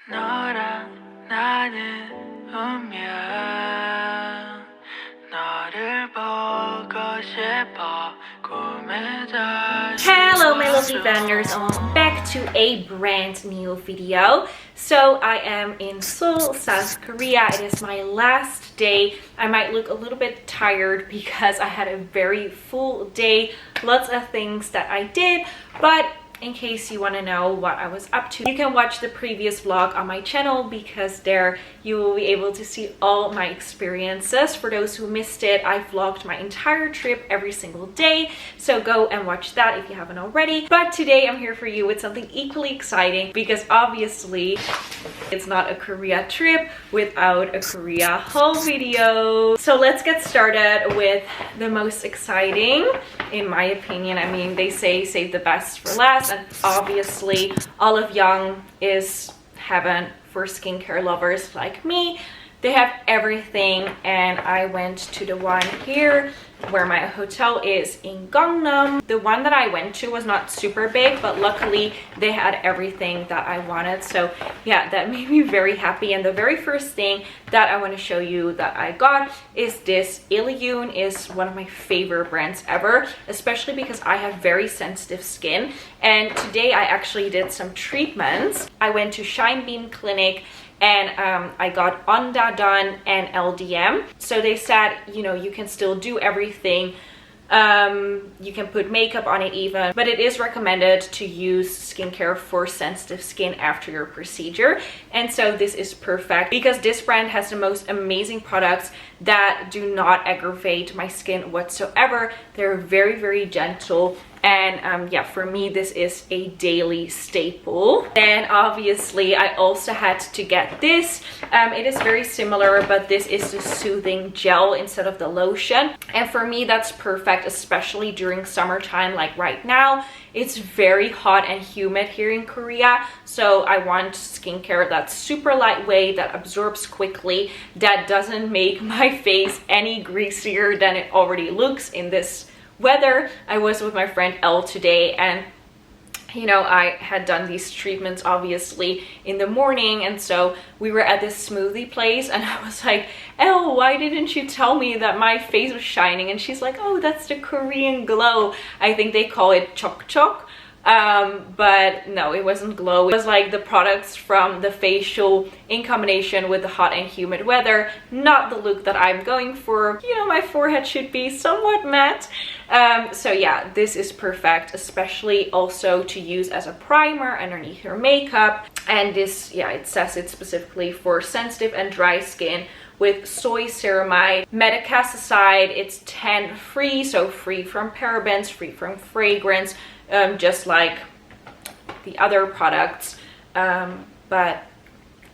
너랑 나는 운명 너를 보고 싶어 꿈에 다시 Hello my lovely vendors, and welcome back to a brand new video. So I am in Seoul, South Korea. It is my last day. I might look a little bit tired because I had a very full day, lots of things that I did, but in case you want to know what I was up to, you can watch the previous vlog on my channel because there you will be able to see all my experiences. For those who missed it, I vlogged my entire trip every single day, so go and watch that if you haven't already. But today I'm here for you with something equally exciting because obviously it's not a Korea trip without a Korea haul video. So let's get started with the most exciting, in my opinion. I mean, they say save the best for last, and obviously Olive Young is heaven for skincare lovers like me. They have everything, and I went to the one here where my hotel is in Gangnam. The one that I went to was not super big, but luckily they had everything that I wanted. So yeah, that made me very happy. And the very first thing that I want to show you that I got is this. Yless is one of my favorite brands ever, especially because I have very sensitive skin. And today I actually did some treatments. I went to Shine Beam Clinic and I got Onda done and LDM. So they said, you know, you can still do everything. You can put makeup on it even, but it is recommended to use skincare for sensitive skin after your procedure. And so this is perfect because this brand has the most amazing products that do not aggravate my skin whatsoever. They're very, very gentle. And yeah, for me, this is a daily staple. Then obviously I also had to get this. It is very similar, but this is the soothing gel instead of the lotion. And for me, that's perfect, especially during summertime like right now. It's very hot and humid here in Korea. So I want skincare that's super lightweight, that absorbs quickly, that doesn't make my face any greasier than it already looks in this weather. I was with my friend Elle today, and you know, I had done these treatments obviously in the morning, and so we were at this smoothie place and I was like, Elle, why didn't you tell me that my face was shining? And she's like, oh, that's the Korean glow. I think they call it chok chok. But no, it wasn't glow. It was like the products from the facial in combination with the hot and humid weather. Not the look that I'm going for. You know, my forehead should be somewhat matte. So yeah, this is perfect, especially also to use as a primer underneath your makeup. And this, yeah, it says it specifically for sensitive and dry skin with soy ceramide, metacasticide. It's 10 free, so free from parabens, free from fragrance, just like the other products. But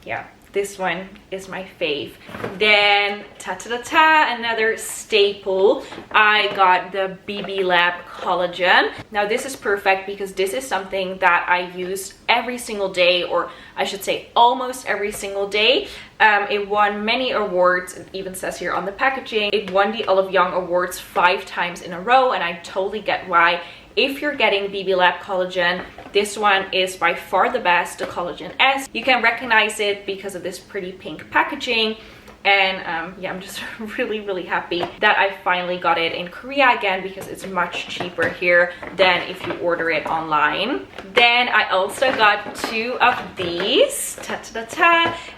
yeah, this one is my fave. Then another staple, I got the BB Lab Collagen. Now this is perfect because this is something that I use every single day, or I should say almost every single day. It won many awards. It even says here on the packaging, it won the Olive Young Awards 5 times in a row, and I totally get why. If you're getting BB Lab Collagen, this one is by far the best, the Collagen S. You can recognize it because of this pretty pink packaging. And yeah, I'm just really, really happy that I finally got it in Korea again because it's much cheaper here than if you order it online. Then I also got 2 of these.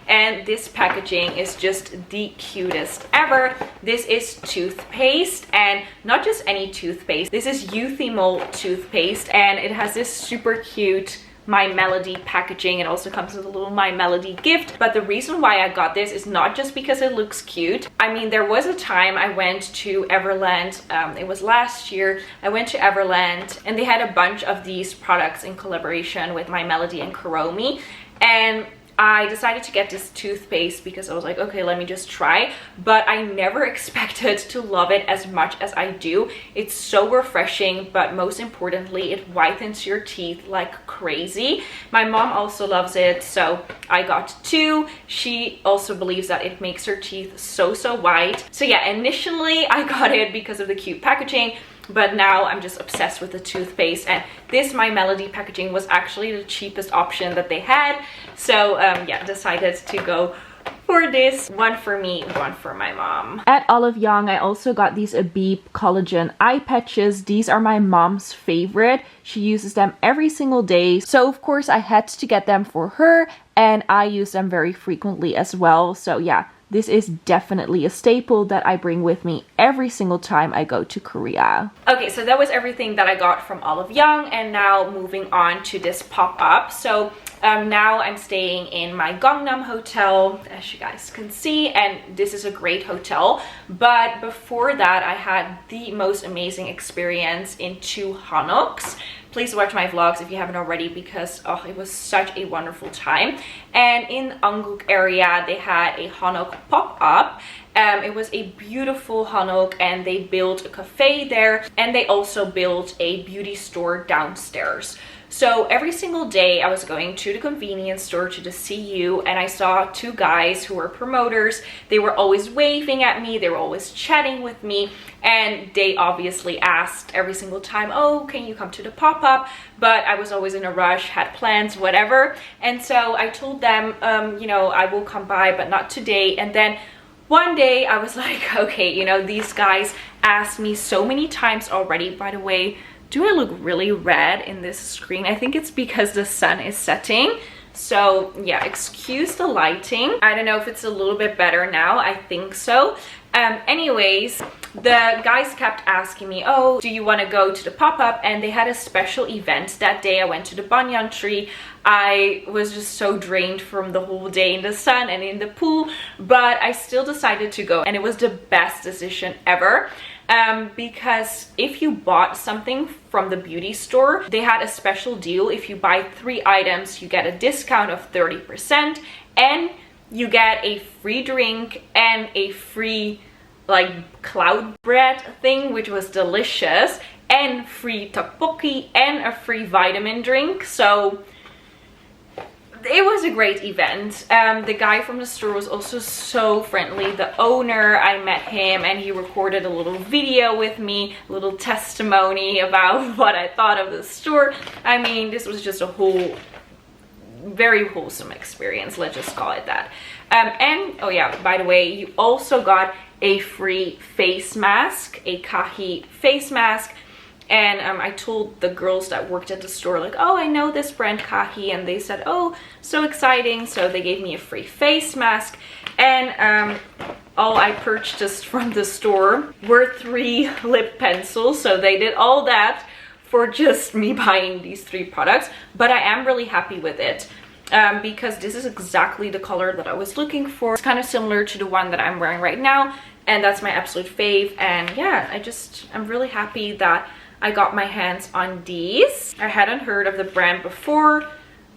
And this packaging is just the cutest ever. This is toothpaste, and not just any toothpaste. This is Euthymol toothpaste, and it has this super cute My Melody packaging. It also comes with a little My Melody gift. But the reason why I got this is not just because it looks cute. I mean, there was a time I went to Everland, it was last year. I went to Everland and they had a bunch of these products in collaboration with My Melody and Kuromi, and I decided to get this toothpaste because I was like, okay, let me just try. But I never expected to love it as much as I do. It's so refreshing, but most importantly, it whitens your teeth like crazy. My mom also loves it, so I got 2. She also believes that it makes her teeth so white. So yeah, initially I got it because of the cute packaging, but now I'm just obsessed with the toothpaste, and this My Melody packaging was actually the cheapest option that they had. So yeah, decided to go for this. One for me, one for my mom. At Olive Young, I also got these Abib Collagen eye patches. These are my mom's favorite. She uses them every single day. So of course I had to get them for her, and I use them very frequently as well. So yeah, this is definitely a staple that I bring with me every single time I go to Korea. Okay, so that was everything that I got from Olive Young, and now moving on to this pop-up. So now I'm staying in my Gangnam hotel, as you guys can see, and this is a great hotel. But before that, I had the most amazing experience in 2 Hanoks. Please watch my vlogs if you haven't already, because oh, it was such a wonderful time. And in Anguk area, they had a Hanok pop-up. It was a beautiful Hanok, and they built a cafe there, and they also built a beauty store downstairs. So every single day I was going to the convenience store to the CU, and I saw 2 guys who were promoters. They were always waving at me, they were always chatting with me, and they obviously asked every single time, oh, can you come to the pop-up? But I was always in a rush, had plans, whatever. And so I told them, you know, I will come by, but not today. And then one day I was like, okay, you know, these guys asked me so many times already. By the way, do I look really red in this screen? I think it's because the sun is setting. So yeah, excuse the lighting. I don't know if it's a little bit better now. I think so. Anyways, the guys kept asking me, oh, do you want to go to the pop-up? And they had a special event that day. I went to the banyan tree. I was just so drained from the whole day in the sun and in the pool, but I still decided to go, and it was the best decision ever. Because if you bought something from the beauty store, they had a special deal. If you buy 3 items, you get a discount of 30%, and you get a free drink and a free like cloud bread thing, which was delicious, and free tteokbokki and a free vitamin drink. So it was a great event. The guy from the store was also so friendly. The owner, I met him, and he recorded a little video with me, a little testimony about what I thought of the store. I mean, this was just a whole very wholesome experience, let's just call it that. And oh yeah, by the way, you also got a free face mask, a Kahi face mask. And I told the girls that worked at the store, like, oh, I know this brand Kahi, and they said, oh, so exciting. So they gave me a free face mask, and all I purchased from the store were 3 lip pencils. So they did all that for just me buying these 3 products, but I am really happy with it. Because this is exactly the color that I was looking for. It's kind of similar to the one that I'm wearing right now, and that's my absolute fave. And yeah, I'm really happy that I got my hands on these. I hadn't heard of the brand before,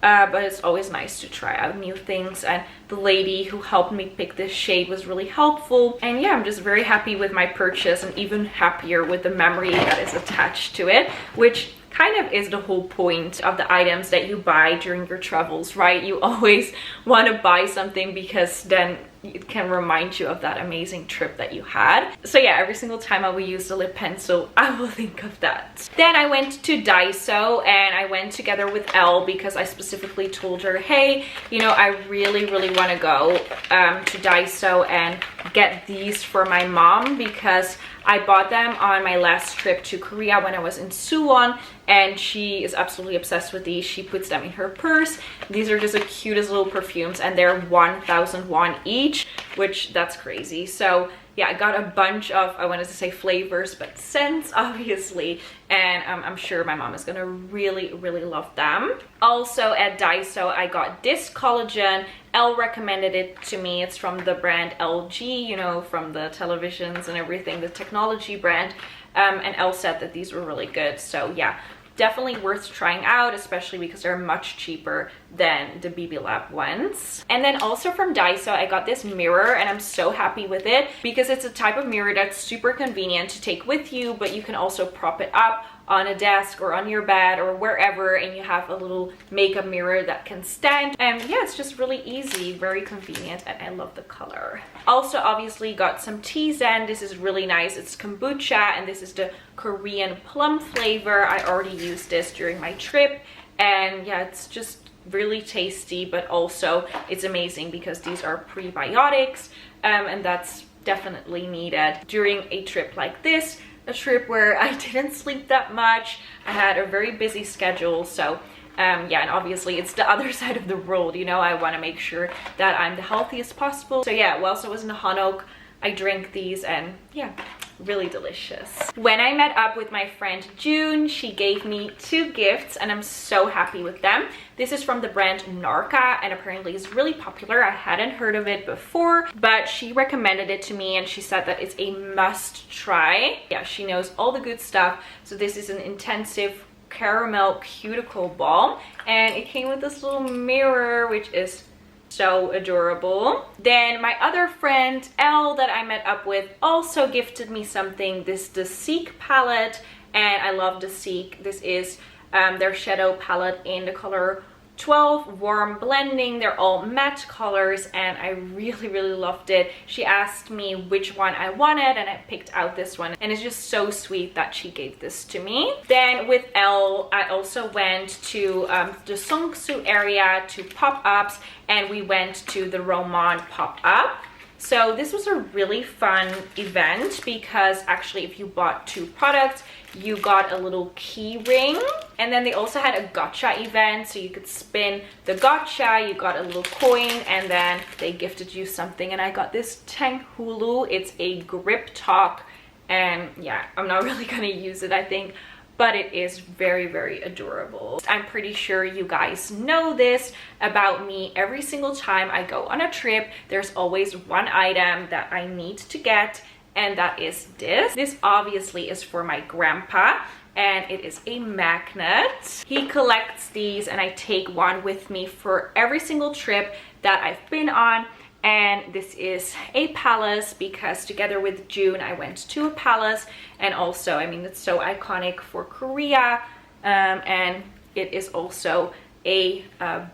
but it's always nice to try out new things, and the lady who helped me pick this shade was really helpful. And yeah, I'm just very happy with my purchase, and even happier with the memory that is attached to it, which kind of is the whole point of the items that you buy during your travels, right? You always want to buy something because then it can remind you of that amazing trip that you had. So yeah, every single time I will use the lip pencil, I will think of that. Then I went to Daiso, and I went together with Elle because I specifically told her, hey, you know, I really want to go to Daiso and get these for my mom, because I bought them on my last trip to Korea when I was in Suwon, and she is absolutely obsessed with these. She puts them in her purse. These are just the cutest little perfumes, and they're 1,000 won each, which that's crazy. So yeah, I got a bunch of, I wanted to say flavors, but scents, obviously, and I'm sure my mom is gonna really love them. Also at Daiso, I got this collagen. Elle recommended it to me. It's from the brand LG, you know, from the televisions and everything, the technology brand. And Elle said that these were really good. So yeah, definitely worth trying out, especially because they're much cheaper than the BB Lab ones. And then also from Daiso, I got this mirror, and I'm so happy with it because it's a type of mirror that's super convenient to take with you, but you can also prop it up on a desk or on your bed or wherever, and you have a little makeup mirror that can stand. And yeah, it's just really easy, very convenient, and I love the color. Also obviously got some teas in. This is really nice. It's kombucha, and this is the Korean plum flavor. I already used this during my trip, and yeah, it's just really tasty, but also it's amazing because these are prebiotics, and that's definitely needed during a trip like this, a trip where I didn't sleep that much. I had a very busy schedule, so yeah, and obviously it's the other side of the world, you know. I want to make sure that I'm the healthiest possible. So yeah, whilst I was in Hanok, I drank these, and yeah, really delicious. When I met up with my friend June, she gave me 2 gifts, and I'm so happy with them. This is from the brand Narka, and apparently it's really popular. I hadn't heard of it before, but she recommended it to me, and she said that it's a must try. Yeah, she knows all the good stuff. So this is an intensive caramel cuticle balm, and it came with this little mirror, which is so adorable. Then my other friend Elle that I met up with also gifted me something. This the Seek palette, and I love the Seek. This is their shadow palette in the color 12 warm blending. They're all matte colors, and I really loved it. She asked me which one I wanted, and I picked out this one, and it's just so sweet that she gave this to me. Then with Elle, I also went to the Seongsu area to pop-ups, and we went to the Roman pop-up. So this was a really fun event because actually if you bought 2 products, you got a little key ring, and then they also had a gacha event, so you could spin the gacha, you got a little coin, and then they gifted you something. And I got this Tanghulu. It's a grip talk, and yeah, I'm not really gonna use it, I think, but it is very adorable. I'm pretty sure you guys know this about me. Every single time I go on a trip, there's always one item that I need to get, and that is this. This obviously is for my grandpa, and it is a magnet. He collects these, and I take one with me for every single trip that I've been on. And this is a palace because together with June I went to a palace, and also, I mean, it's so iconic for Korea, and it is also a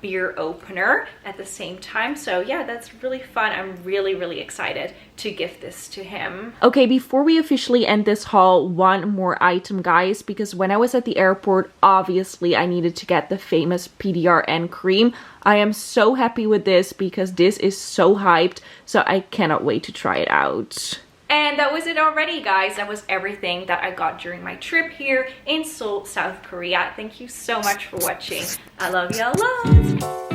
beer opener at the same time. So yeah, that's really fun. I'm really excited to gift this to him. Okay, before we officially end this haul, one more item, guys, because when I was at the airport, obviously I needed to get the famous PDRN cream. I am so happy with this because this is so hyped, so I cannot wait to try it out. And that was it already, guys. That was everything that I got during my trip here in Seoul, South Korea. Thank you so much for watching. I love you a lot.